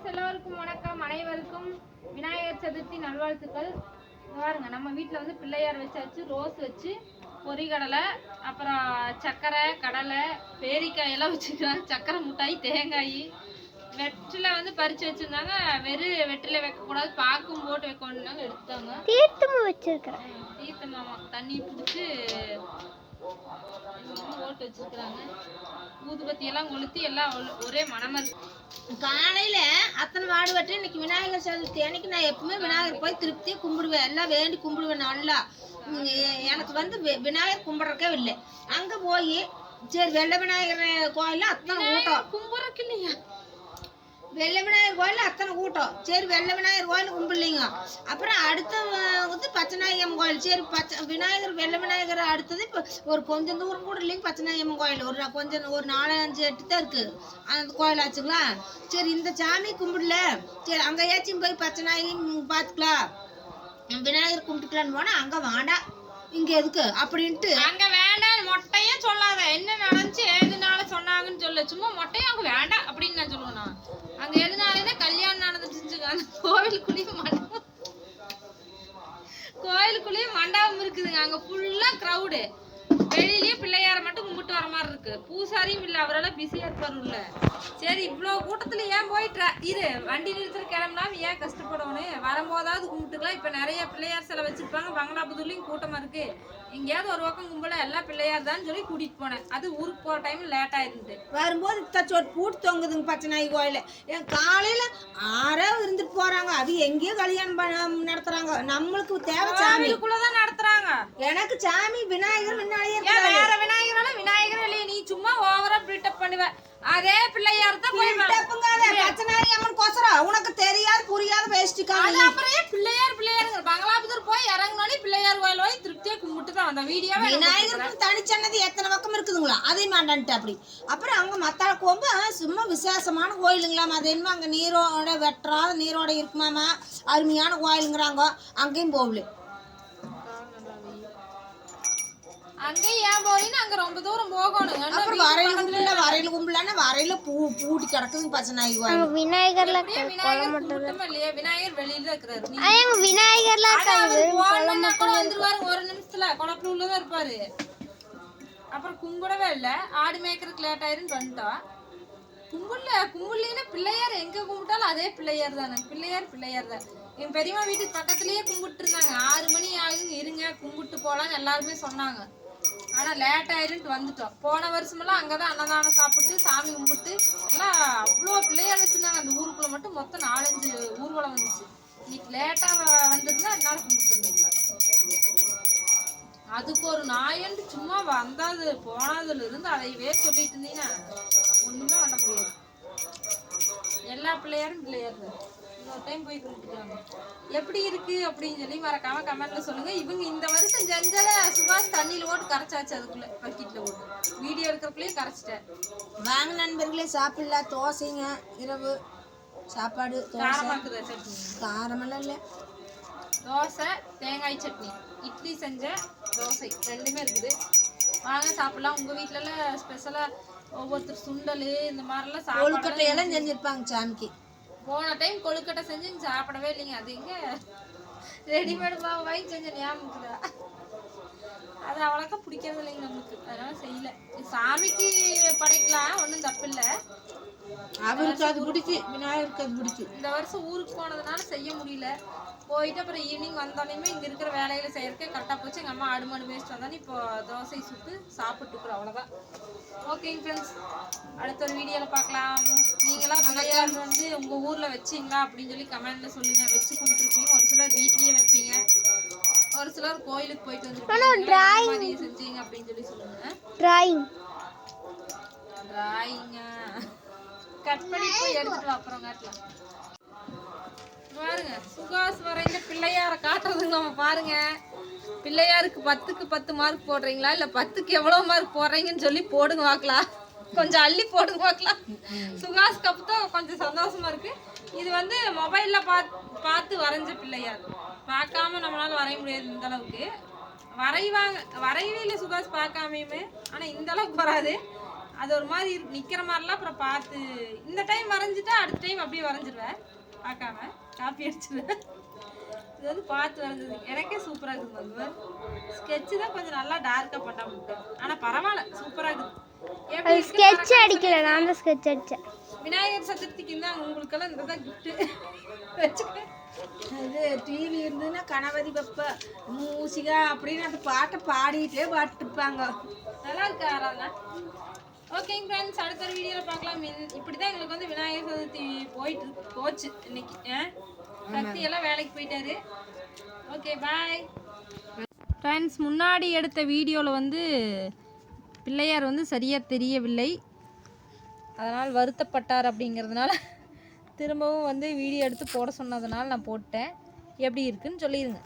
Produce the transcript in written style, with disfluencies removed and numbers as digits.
எல்லோருக்கும் வணக்கம். அனைவருக்கும் விநாயகர் சதுர்த்தி நல்வாழ்த்துக்கள். பாருங்க, நம்ம வீட்டில் வந்து பிள்ளையார் வச்சாச்சு, ரோஸ் வச்சு, பொரிகடலை, அப்புறம் சர்க்கரை, கடலை, பேரிக்காய் எல்லாம் வச்சுக்கிறாங்க. சர்க்கரை மிட்டாய், தேங்காய், வெற்றிலை வந்து பறிச்சு வச்சிருந்தாங்க. வெறும் வெற்றிலை வைக்கக்கூடாது, பாக்கும் போட்டு வைக்கணும்னாங்க, எடுத்துட்டாங்க. தீர்த்தமும் வச்சிருக்கிறேன். தீர்த்தமாமா தண்ணி பிடிச்சி போட்டு வச்சிருக்கிறாங்க. ஊதுபத்தி எல்லாம் கொளுத்தி எல்லாம் ஒரே மனமா இருக்கு. காலையில அத்தனை வாடுபட்டு இன்னைக்கு விநாயகர் சதுர்த்தி அன்னைக்கு நான் எப்பவுமே விநாயகர் போய் திருப்தியாக கும்பிடுவேன், எல்லாம் வேண்டி கும்பிடுவேன். நல்லா எனக்கு வந்து விநாயகர் கும்பிட்றக்கே இல்லை. அங்க போய் சரி வெள்ளை விநாயகர் கோயில அத்தனை கூட்டம் கும்பிட்றக்கு இல்லையா? வெள்ளை விநாயகர் கோயில் அத்தனை கூட்டம். சரி வெள்ளை விநாயகர் கோயில் கும்பிடலைங்க. அப்புறம் அடுத்த வந்து பச்சைநாயகம் கோயில். சரி விநாயகர் வெள்ளை விநாயகர் அடுத்தது இப்போ ஒரு கொஞ்சம் தூரம் கூட இல்லைங்க. பச்சைநாயகம் கோயில் ஒரு 4-5-8 தான் இருக்கு அந்த கோயில் ஆச்சுங்களா. சரி இந்த சாமி கும்பிடல, சரி அங்கே ஏச்சும் போய் பச்சைநாயகம் பார்த்துக்கலாம், விநாயகர் கும்பிட்டுக்கலான்னு போனால் அங்கே வேண்டாம், இங்கே எதுக்கு அப்படின்ட்டு அங்க வேண்டாம். மொட்டையே சொல்லாத, என்ன நடந்துச்சு எதுனால சொன்னாங்கன்னு சொல்லு. சும்மா மொட்டையும் அங்க வேண்டாம் அப்படின்னு நான் சொல்லுவேன். நான் அங்க எதுனாலே கல்யாணம் நடந்துச்சு. அந்த கோயிலுக்குள்ளேயும் மண்டபம் இருக்குதுங்க. அங்க ஃபுல்லா கிரௌடு. வெளியிலயே பிள்ளையார மட்டும் கும்பிட்டு வர மாதிரி இருக்கு. பூசாரியும் இல்லை, அவரெல்லாம் பிஸியா இருப்பாரு உள்ள. சரி இவ்வளவு கூட்டத்துல ஏன் போயிட்டு இரு, வண்டி நிறுத்துற கிளம்பலாம், ஏன் கஷ்டப்படணும், வரும்போதாவது கும்பிட்டுக்கலாம். இப்ப நிறைய பிள்ளையார் சிலை வச்சிருப்பாங்க. பங்களாபுதூர்லயும் கூட்டமா இருக்கு. எங்கேயாவது ஒரு பக்கம் கும்பல எல்லாம் பிள்ளையார் தான் சொல்லி கூட்டிட்டு போனேன். அது ஊருக்கு போற டைம் லேட் ஆயிருந்து. வரும்போது இத்தச்சோட்டு பூட்டு தொங்குதுங்க பச்சைநாயகி கோயில. என் காலையில 6 இருந்துட்டு போறாங்க. அது எங்கேயோ கல்யாணம் நடத்துறாங்க. நம்மளுக்கு தேவை சாமிக்குள்ளதான் நடத்துறாங்க. எனக்கு சாமி விநாயகர் வேற விநாயகர் விநாயகர் இல்லையே, நீ சும்மா ஓவரா பில்டப் பண்ணுவ. அதே பிள்ளையார் தான் பச்சைநாயகி அம்மன் கோசரம் உனக்கு தெரியாது புரியாது பேசிட்டுக்காங்க. அப்புறம் பிள்ளையார் பங்களாபுதூர் போய் இறங்கினோடனே பிள்ளையார் கோயில் போய் திருப்தியா கும்பிட்டு தான் அந்த வீடியோ. விநாயகருக்கு தனிச்சன்னது எத்தனை பக்கம் இருக்குதுங்களா, அதையும் மாட்டான்ட்டு அப்படி. அப்புறம் அவங்க மத்தாள கோம்பு சும்மா விசேஷமான கோயிலுங்களாம். அது என்னமோ அங்கே நீரோட வெட்டுறாத நீரோட இருக்குமாமா, அருமையான கோயிலுங்கிறாங்க. அங்கேயும் போகல. அங்கேயும் ஏன் போறீன்னு அங்க ரொம்ப தூரம் போகணும். அப்புறம் வரையில கும்பலான வரையில பூட்டி கிடக்குது பச்சைநாயகி கோயில். விநாயகர்ல இல்லையா? விநாயகர் வெளியில இருக்கிறாரு. விநாயகர்ல வந்துருவாரு ஒரு நிமிஷத்துல. குளப்புல உள்ளதான் இருப்பாரு. அப்புறம் கும்பிடவே இல்லை. ஆடு மேய்க்கிறதுக்கு லேட் ஆயிருன்னு வந்துட்டோம். கும்பிடலன்னா பிள்ளையார் எங்க கும்பிட்டாலும் அதே பிள்ளையார் தானே. பிள்ளையார் தான். என் பெரியம்மா வீட்டுக்கு பக்கத்துலயே கும்பிட்டு இருந்தாங்க. 6 மணி ஆகுது, இருங்க கும்பிட்டு போலான்னு எல்லாருமே சொன்னாங்க. ஆனா லேட் ஆயிருன்ட்டு வந்துட்டோம். போன வருஷமெல்லாம் அங்கதான் அன்னதானம் சாப்பிட்டு சாமி கும்பிட்டு எல்லாம் அவ்வளோ பிள்ளையார் வச்சிருந்தாங்க. அந்த ஊருக்குள்ள மட்டும் மொத்தம் 4-5 ஊர்வலம் வந்துச்சு. இன்னைக்கு லேட்டா வந்திருந்தா என்னால கும்பிட்டு வந்துருந்தா. அதுக்கு ஒரு நாயன்று சும்மா வந்தாது போனதுல இருந்து அதையவே சொல்லிட்டு இருந்தீங்கன்னா ஒண்ணுமே பண்ண முடியாது. எல்லா பிள்ளையாரும் பிள்ளையார் தான். இன்னொரு டைம் போய் கும்பிட்டுக்காங்க. எப்படி இருக்கு அப்படின்னு சொல்லி மறக்காம கமெண்ட்ல சொல்லுங்க. இவங்க இந்த வருஷம் செஞ்சத சுபாஷ் தண்ணியில போட்டு கரைச்சாச்சு. அதுக்குள்ள பக்கெட்ல போட்டு வீடியோ எடுக்கிறக்குள்ளேயே கரைச்சிட்டேன். வாங்க நண்பர்களே, சாப்பிடலாம். தோசைங்க இரவு சாப்பாடு. காரமா இருக்குதா சட்னி? காரமெல்லாம் இல்லை. தோசை, தேங்காய் சட்னி, இட்லி செஞ்ச தோசை ரெண்டுமே இருக்குது. வாங்க சாப்பிடலாம். உங்க வீட்டுல எல்லாம் ஸ்பெஷலா ஒவ்வொருத்தர் சுண்டல் இந்த மாதிரிலாம் கொழுக்கட்டையெல்லாம் செஞ்சிருப்பாங்க சாமிக்கு. போன டைம் கொழுக்கட்டை செஞ்சு சாப்பிடவே இல்லைங்க. அது எங்க ரெடிமேடு மாவு வாங்கி செஞ்ச ஞாபகம் இருக்குதா? அது அவ்வளோக்கா பிடிக்கிறது இல்லைங்க நமக்கு, அதனால செய்யல. சாமிக்கு படைக்கலாம், ஒன்றும் தப்பு இல்லை. அவருக்கு அது பிடிச்சி, விநாயகருக்கு அது பிடிச்சி. இந்த வருஷம் ஊருக்கு போனதுனால செய்ய முடியல. போயிட்டு அப்புறம் ஈவினிங் வந்தோடனே இங்கே இருக்கிற வேலைகளை செய்யறதுக்கே கரெக்டாக போச்சு. எங்கள் அம்மா ஆடு மாடு வேஸ்ட் வந்தானே இப்போ தோசை சுட்டு சாப்பிட்டுக்கிறோம். அவ்வளோதான். ஓகேங்க ஃப்ரெண்ட்ஸ், அடுத்த ஒரு வீடியோவில் பார்க்கலாம். நீங்களாம் பிள்ளையார் வந்து உங்கள் ஊரில் வச்சிங்களா அப்படின்னு சொல்லி கமெண்ட்டில் சொல்லுங்கள். வச்சு கும்பிட்டுருப்பீங்க. ஒரு சிலர் வீட்லேயே வைப்பீங்க, ஒரு சிலர் கோயிலுக்கு போயிட்டு வந்துருப்பீங்க. செஞ்சீங்க அப்படின்னு சொல்லி சொல்லுங்கள். டிராயிங்க கட் பண்ணி போய் எடுத்துட்டு அப்புறம் காட்டலாம். பாருங்க, சுகாஸ் வரைஞ்ச பிள்ளையார காட்டுறதுங்க. நம்ம பாருங்க, பிள்ளையாருக்கு 10க்கு 10 மார்க் போடுறீங்களா இல்ல 10க்கு எவ்வளவு மார்க் போடுறீங்கன்னு சொல்லி போடுங்க பார்க்கலாம். கொஞ்சம் அள்ளி போடுங்க பார்க்கலாம். சுகாஸ் கப்புதான் கொஞ்சம் சந்தோஷமா இருக்கு. இது வந்து மொபைல்ல பார்த்து வரைஞ்ச பிள்ளையார். பார்க்காம நம்மளால வரைய முடியாது. இந்த அளவுக்கு வரைவே இல்லை சுகாஸ் பார்க்காமையுமே. ஆனா இந்த அளவுக்கு வராது. அது ஒரு மாதிரி நிற்கிற மாதிரிலாம் அப்புறம் பார்த்து இந்த டைம் வரைஞ்சிட்டா அடுத்த டைம் அப்படியே வரைஞ்சிருவேன், பார்க்காம காப்பி அடிச்சிடுவேன். இது வந்து பார்த்து வரைஞ்சது எனக்கே சூப்பராக இருக்குது. ஸ்கெட்சு தான் கொஞ்சம் நல்லா டார்க்காக பண்ணாம, ஆனால் பரவாயில்ல சூப்பராக இருக்குது. எப்படி ஸ்கெட்ச் அடிக்கல, நான் தான் ஸ்கெட்ச் அடிச்சேன். விநாயகர் சதுர்த்திக்கு தான் உங்களுக்கெல்லாம் இந்த தான் கிஃப்ட்டு வச்சுக்கேன். இது டிவி இருந்ததுன்னா கணபதி பப்பா மூசிகா அப்படின்னு அந்த பாட்டை பாடிட்டே பாட்டுருப்பாங்க. நல்லா இருக்கு ஆராதனா. ஓகேங்க ஃப்ரெண்ட்ஸ், அடுத்த ஒரு வீடியோவில் பார்க்கலாம். இப்படி தான் எங்களுக்கு வந்து விநாயகர் சதுர்த்தி போச்சு இன்னைக்கு. சக்தி எல்லாம் வேலைக்கு போயிட்டாரு. Okay bye friends. முன்னாடி எடுத்த வீடியோவில் வந்து பிள்ளையார் வந்து சரியாக தெரியவில்லை, அதனால் வருத்தப்பட்டார். அப்படிங்கிறதுனால திரும்பவும் வந்து வீடியோ எடுத்து போட சொன்னதுனால நான் போட்டேன். எப்படி இருக்குன்னு சொல்லிடுங்க.